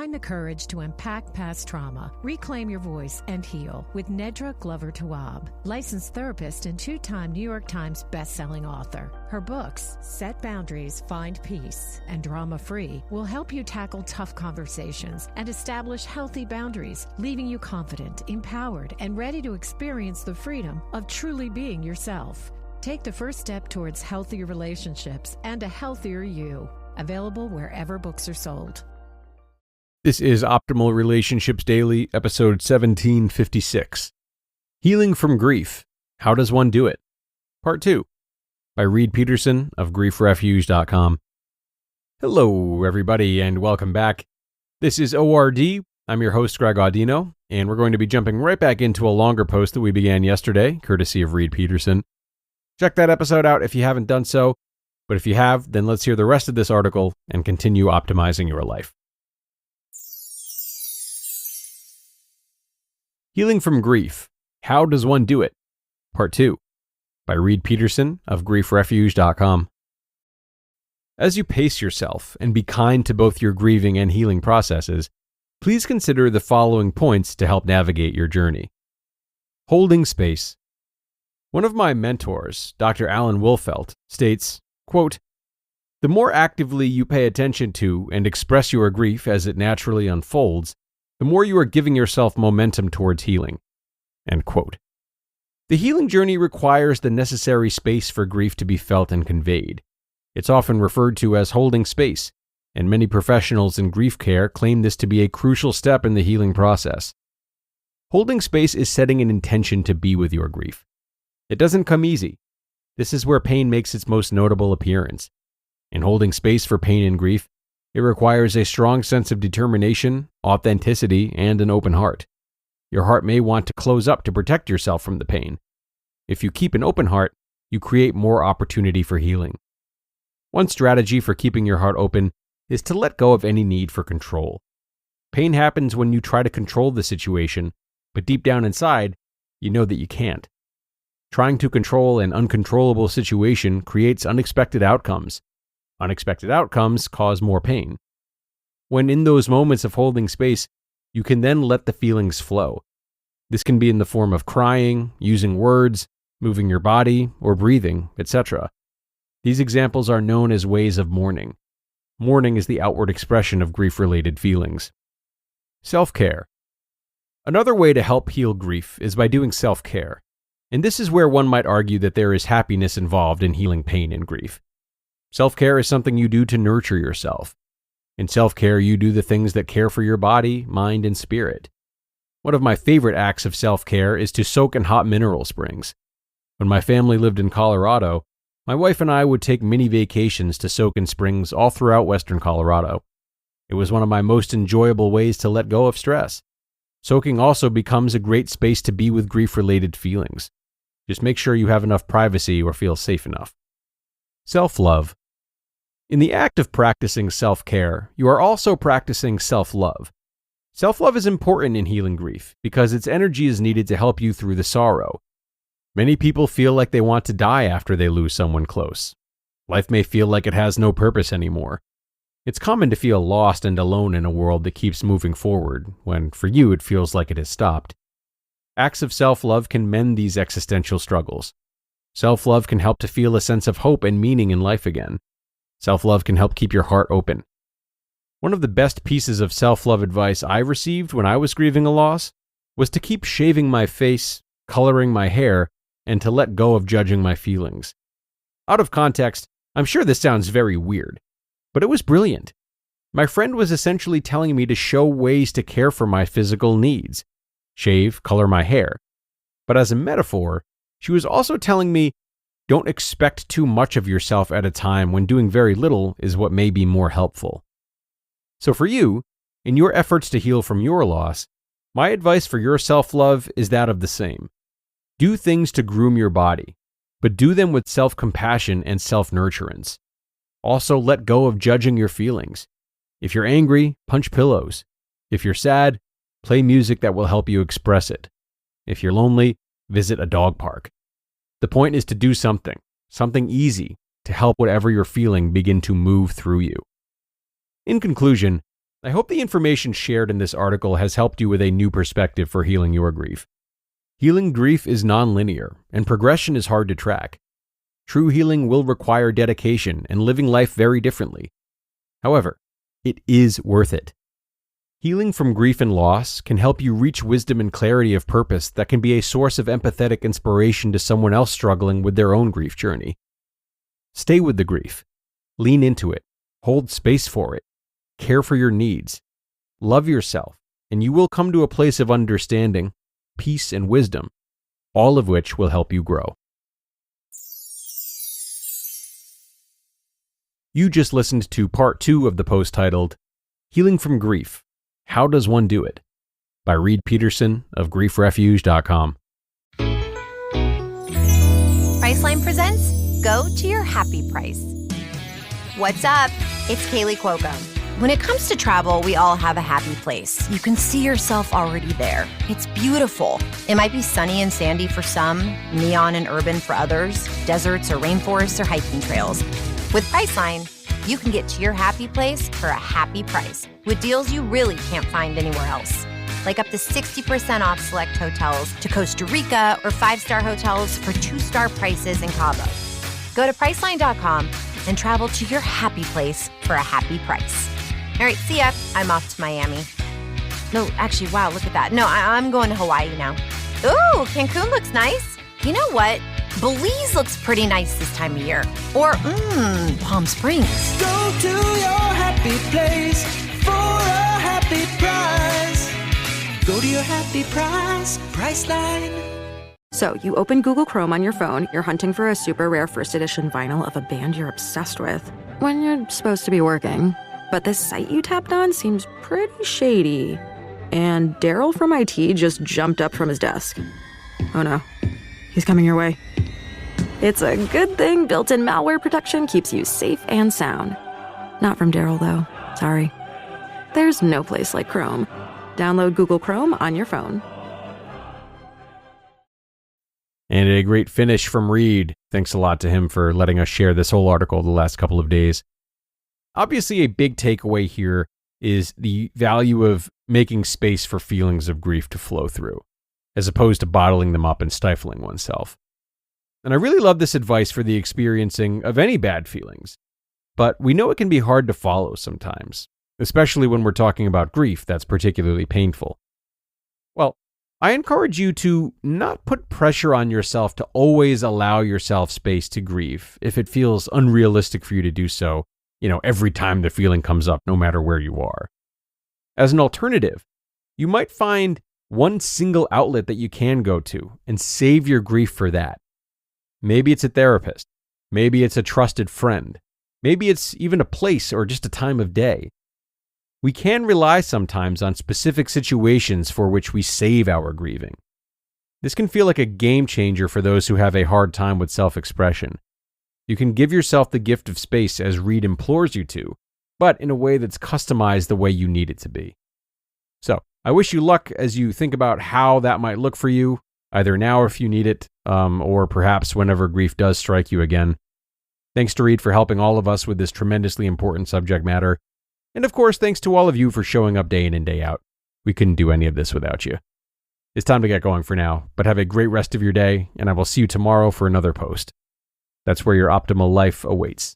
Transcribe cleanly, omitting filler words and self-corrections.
Find the courage to unpack past trauma, reclaim your voice, and heal with Nedra Glover Tawwab, licensed therapist and 2-time New York Times bestselling author. Her books, Set Boundaries, Find Peace, and Drama Free, will help you tackle tough conversations and establish healthy boundaries, leaving you confident, empowered, and ready to experience the freedom of truly being yourself. Take the first step towards healthier relationships and a healthier you. Available wherever books are sold. This is Optimal Relationships Daily, episode 1756. Healing from Grief. How does one do it? Part 2, by Reid Peterson of griefrefuge.com. Hello, everybody, and welcome back. This is ORD. I'm your host, Greg Audino, and we're going to be jumping right back into a longer post that we began yesterday, courtesy of Reid Peterson. Check that episode out if you haven't done so, but if you have, then let's hear the rest of this article and continue optimizing your life. Healing from Grief. How does one do it? Part 2, by Reid Peterson of griefrefuge.com. As you pace yourself and be kind to both your grieving and healing processes, please consider the following points to help navigate your journey. Holding space. One of my mentors, Dr. Alan Wolfelt, states, quote, "The more actively you pay attention to and express your grief as it naturally unfolds, the more you are giving yourself momentum towards healing." End quote. The healing journey requires the necessary space for grief to be felt and conveyed. It's often referred to as holding space, and many professionals in grief care claim this to be a crucial step in the healing process. Holding space is setting an intention to be with your grief. It doesn't come easy. This is where pain makes its most notable appearance. In holding space for pain and grief, it requires a strong sense of determination, authenticity, and an open heart. Your heart may want to close up to protect yourself from the pain. If you keep an open heart, you create more opportunity for healing. One strategy for keeping your heart open is to let go of any need for control. Pain happens when you try to control the situation, but deep down inside, you know that you can't. Trying to control an uncontrollable situation creates unexpected outcomes. Unexpected outcomes cause more pain. When in those moments of holding space, you can then let the feelings flow. This can be in the form of crying, using words, moving your body, or breathing, etc. These examples are known as ways of mourning. Mourning is the outward expression of grief-related feelings. Self-care. Another way to help heal grief is by doing self-care. And this is where one might argue that there is happiness involved in healing pain and grief. Self-care is something you do to nurture yourself. In self-care, you do the things that care for your body, mind, and spirit. One of my favorite acts of self-care is to soak in hot mineral springs. When my family lived in Colorado, my wife and I would take mini vacations to soak in springs all throughout western Colorado. It was one of my most enjoyable ways to let go of stress. Soaking also becomes a great space to be with grief-related feelings. Just make sure you have enough privacy or feel safe enough. Self-love. In the act of practicing self-care, you are also practicing self-love. Self-love is important in healing grief because its energy is needed to help you through the sorrow. Many people feel like they want to die after they lose someone close. Life may feel like it has no purpose anymore. It's common to feel lost and alone in a world that keeps moving forward, when for you it feels like it has stopped. Acts of self-love can mend these existential struggles. Self-love can help to feel a sense of hope and meaning in life again. Self-love can help keep your heart open. One of the best pieces of self-love advice I received when I was grieving a loss was to keep shaving my face, coloring my hair, and to let go of judging my feelings. Out of context, I'm sure this sounds very weird, but it was brilliant. My friend was essentially telling me to show ways to care for my physical needs. Shave, color my hair. But as a metaphor, she was also telling me, don't expect too much of yourself at a time when doing very little is what may be more helpful. So for you, in your efforts to heal from your loss, my advice for your self-love is that of the same. Do things to groom your body, but do them with self-compassion and self-nurturance. Also, let go of judging your feelings. If you're angry, punch pillows. If you're sad, play music that will help you express it. If you're lonely, visit a dog park. The point is to do something easy to help whatever you're feeling begin to move through you. In conclusion, I hope the information shared in this article has helped you with a new perspective for healing your grief. Healing grief is nonlinear, and progression is hard to track. True healing will require dedication and living life very differently. However, it is worth it. Healing from grief and loss can help you reach wisdom and clarity of purpose that can be a source of empathetic inspiration to someone else struggling with their own grief journey. Stay with the grief. Lean into it. Hold space for it. Care for your needs. Love yourself, and you will come to a place of understanding, peace, and wisdom, all of which will help you grow. You just listened to part 2 of the post titled, Healing from Grief, How Does One Do It? By Reid Peterson of griefrefuge.com. Priceline presents Go to Your Happy Price. What's up? It's Kaylee Cuoco. When it comes to travel, we all have a happy place. You can see yourself already there. It's beautiful. It might be sunny and sandy for some, neon and urban for others, deserts or rainforests or hiking trails. With Priceline, you can get to your happy place for a happy price with deals you really can't find anywhere else. Like up to 60% off select hotels to Costa Rica or 5-star hotels for 2-star prices in Cabo. Go to Priceline.com and travel to your happy place for a happy price. All right, see ya. I'm off to Miami. No, actually, wow, look at that. No, I'm going to Hawaii now. Ooh, Cancun looks nice. You know what? Belize looks pretty nice this time of year. Or, Palm Springs. Go to your happy place for a happy price. Go to your happy price, Priceline. So, you open Google Chrome on your phone, you're hunting for a super rare first edition vinyl of a band you're obsessed with, when you're supposed to be working. But this site you tapped on seems pretty shady. And Daryl from IT just jumped up from his desk. Oh no, he's coming your way. It's a good thing built-in malware protection keeps you safe and sound. Not from Daryl, though. Sorry. There's no place like Chrome. Download Google Chrome on your phone. And a great finish from Reid. Thanks a lot to him for letting us share this whole article the last couple of days. Obviously, a big takeaway here is the value of making space for feelings of grief to flow through, as opposed to bottling them up and stifling oneself. And I really love this advice for the experiencing of any bad feelings. But we know it can be hard to follow sometimes, especially when we're talking about grief that's particularly painful. Well, I encourage you to not put pressure on yourself to always allow yourself space to grieve if it feels unrealistic for you to do so, every time the feeling comes up, no matter where you are. As an alternative, you might find one single outlet that you can go to and save your grief for that. Maybe it's a therapist. Maybe it's a trusted friend. Maybe it's even a place or just a time of day. We can rely sometimes on specific situations for which we save our grieving. This can feel like a game changer for those who have a hard time with self-expression. You can give yourself the gift of space as Reid implores you to, but in a way that's customized the way you need it to be. So, I wish you luck as you think about how that might look for you, either now if you need it, or perhaps whenever grief does strike you again. Thanks to Reid for helping all of us with this tremendously important subject matter. And of course, thanks to all of you for showing up day in and day out. We couldn't do any of this without you. It's time to get going for now, but have a great rest of your day, and I will see you tomorrow for another post. That's where your optimal life awaits.